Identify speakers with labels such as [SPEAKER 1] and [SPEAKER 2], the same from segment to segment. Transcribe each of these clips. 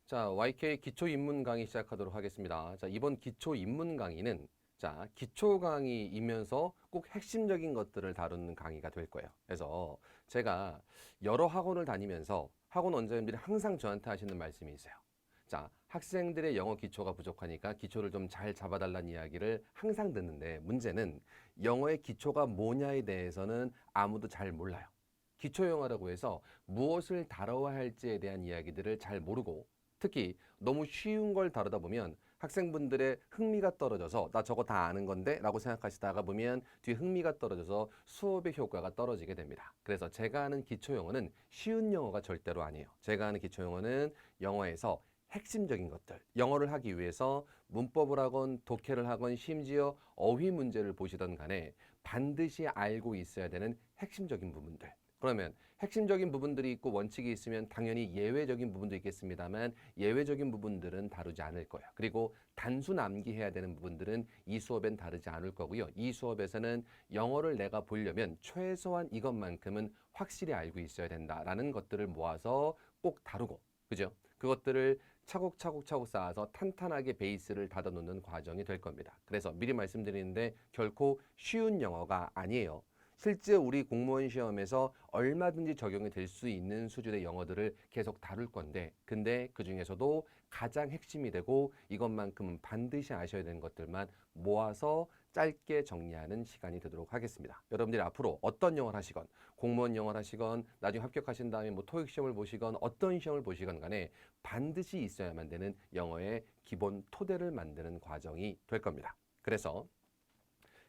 [SPEAKER 1] 자, YK 기초 입문 강의 시작하도록 하겠습니다. 자, 이번 기초 입문 강의는 기초 강의이면서 꼭 핵심적인 것들을 다루는 강의가 될 거예요. 그래서 제가 여러 학원을 다니면서 학원 원장님들이 항상 저한테 하시는 말씀이 있어요. 자, 학생들의 영어 기초가 부족하니까 기초를 좀 잘 잡아달라는 이야기를 항상 듣는데 문제는 영어의 기초가 뭐냐에 대해서는 아무도 잘 몰라요. 기초 영어라고 해서 무엇을 다뤄야 할지에 대한 이야기들을 잘 모르고 특히 너무 쉬운 걸 다루다 보면 학생분들의 흥미가 떨어져서 나 저거 다 아는 건데 라고 생각하시다가 보면 뒤에 흥미가 떨어져서 수업의 효과가 떨어지게 됩니다. 그래서 제가 하는 기초 영어는 쉬운 영어가 절대로 아니에요. 제가 하는 기초 영어는 영어에서 핵심적인 것들, 영어를 하기 위해서 문법을 하건 독해를 하건 심지어 어휘 문제를 보시던 간에 반드시 알고 있어야 되는 핵심적인 부분들. 그러면 핵심적인 부분들이 있고 원칙이 있으면 당연히 예외적인 부분도 있겠습니다만 예외적인 부분들은 다루지 않을 거예요. 그리고 단순 암기해야 되는 부분들은 이 수업엔 다루지 않을 거고요. 이 수업에서는 영어를 내가 보려면 최소한 이것만큼은 확실히 알고 있어야 된다라는 것들을 모아서 꼭 다루고, 그죠? 그것들을 차곡차곡 쌓아서 탄탄하게 베이스를 닫아놓는 과정이 될 겁니다. 그래서 미리 말씀드리는데 결코 쉬운 영어가 아니에요. 실제 우리 공무원 시험에서 얼마든지 적용이 될 수 있는 수준의 영어들을 계속 다룰 건데 근데 그 중에서도 가장 핵심이 되고 이것만큼은 반드시 아셔야 되는 것들만 모아서 짧게 정리하는 시간이 되도록 하겠습니다. 여러분들이 앞으로 어떤 영어를 하시건 공무원 영어를 하시건 나중에 합격하신 다음에 뭐 토익 시험을 보시건 어떤 시험을 보시건 간에 반드시 있어야만 되는 영어의 기본 토대를 만드는 과정이 될 겁니다. 그래서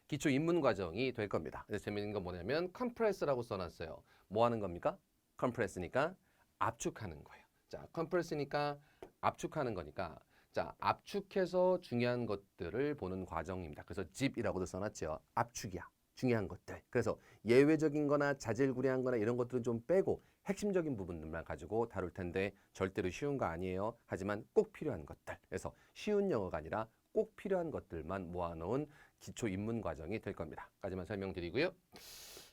[SPEAKER 1] 기초 입문 과정이 될 겁니다. 그래서 재밌는 건 뭐냐면 컴프레스라고 써놨어요. 뭐 하는 겁니까? 컴프레스니까 압축하는 거예요. 자, 컴프레스니까 압축하는 거니까 자, 압축해서 중요한 것들을 보는 과정입니다. 그래서 집이라고도 써놨죠. 압축이야. 중요한 것들. 그래서 예외적인 거나 자질구레한 거나 이런 것들은 좀 빼고 핵심적인 부분들만 가지고 다룰 텐데 절대로 쉬운 거 아니에요. 하지만 꼭 필요한 것들. 그래서 쉬운 영어가 아니라 꼭 필요한 것들만 모아놓은 기초 입문 과정이 될 겁니다. 까지만 설명드리고요.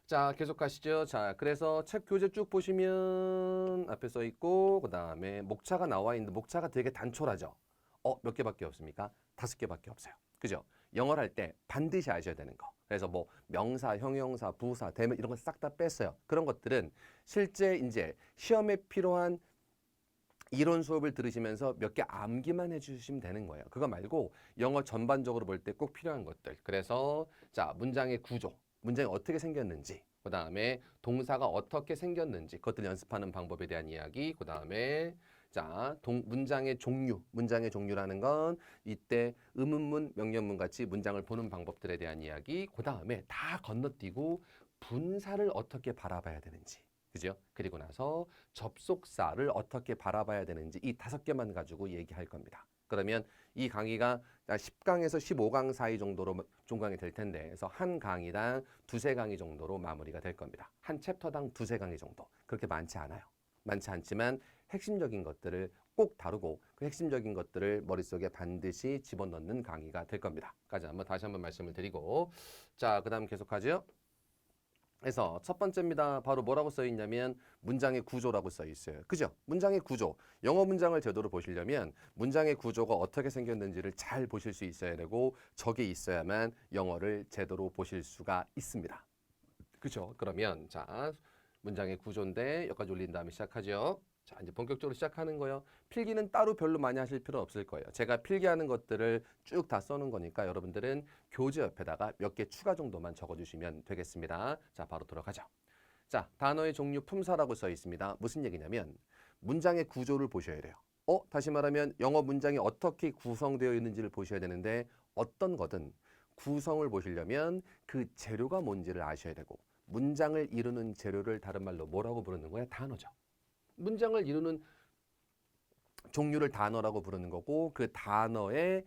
[SPEAKER 1] 자, 계속 가시죠. 자, 그래서 책 교재 쭉 보시면 앞에 써 있고 그 다음에 목차가 나와 있는데 목차가 되게 단촐하죠. 몇 개밖에 없습니까? 5개밖에 없어요. 그죠? 영어를 할 때 반드시 아셔야 되는 거. 그래서 뭐 명사, 형용사, 부사, 대명 이런 거 싹 다 뺐어요. 그런 것들은 실제 이제 시험에 필요한 이론 수업을 들으시면서 몇 개 암기만 해주시면 되는 거예요. 그거 말고 영어 전반적으로 볼 때 꼭 필요한 것들. 그래서 자, 문장의 구조, 문장이 어떻게 생겼는지, 그 다음에 동사가 어떻게 생겼는지, 그것들 연습하는 방법에 대한 이야기, 그 다음에 자, 문장의 종류, 문장의 종류라는 건 이때 의문문, 명령문 같이 문장을 보는 방법들에 대한 이야기, 그 다음에 다 건너뛰고 분사를 어떻게 바라봐야 되는지. 그죠? 그리고 나서 접속사를 어떻게 바라봐야 되는지 이 5개만 가지고 얘기할 겁니다. 그러면 이 강의가 10강에서 15강 사이 정도로 종강이 될 텐데 그래서 한 강의당 2~3강의 정도로 마무리가 될 겁니다. 한 챕터당 2~3강의 정도. 그렇게 많지 않아요. 많지 않지만 핵심적인 것들을 꼭 다루고 그 핵심적인 것들을 머릿속에 반드시 집어넣는 강의가 될 겁니다. 까지 다시 한번 말씀을 드리고 자, 그 다음 계속하죠. 그래서 첫 번째입니다. 바로 뭐라고 써 있냐면 문장의 구조라고 써 있어요. 그죠? 문장의 구조. 영어 문장을 제대로 보시려면 문장의 구조가 어떻게 생겼는지를 잘 보실 수 있어야 되고 저게 있어야만 영어를 제대로 보실 수가 있습니다. 그죠? 그러면 자, 문장의 구조인데 여기까지 올린 다음에 시작하죠. 자, 이제 본격적으로 시작하는 거예요. 필기는 따로 별로 많이 하실 필요 없을 거예요. 제가 필기하는 것들을 쭉 다 써놓은 거니까 여러분들은 교재 옆에다가 몇 개 추가 정도만 적어주시면 되겠습니다. 자, 바로 들어가죠. 자, 단어의 종류 품사라고 써 있습니다. 무슨 얘기냐면 문장의 구조를 보셔야 돼요. 다시 말하면 영어 문장이 어떻게 구성되어 있는지를 보셔야 되는데 어떤 거든 구성을 보시려면 그 재료가 뭔지를 아셔야 되고 문장을 이루는 재료를 다른 말로 뭐라고 부르는 거야? 단어죠. 문장을 이루는 종류를 단어라고 부르는 거고 그 단어의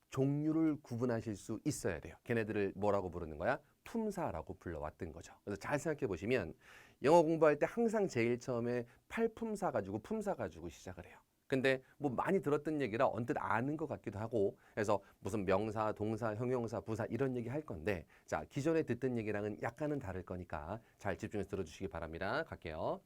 [SPEAKER 1] 종류를 구분하실 수 있어야 돼요. 걔네들을 뭐라고 부르는 거야? 품사라고 불러왔던 거죠. 그래서 잘 생각해 보시면 영어 공부할 때 항상 제일 처음에 팔품사 가지고 품사 가지고 시작을 해요. 근데 뭐 많이 들었던 얘기라 언뜻 아는 것 같기도 하고 그래서 무슨 명사, 동사, 형용사, 부사 이런 얘기 할 건데 자, 기존에 듣던 얘기랑은 약간은 다를 거니까 잘 집중해서 들어주시기 바랍니다. 갈게요.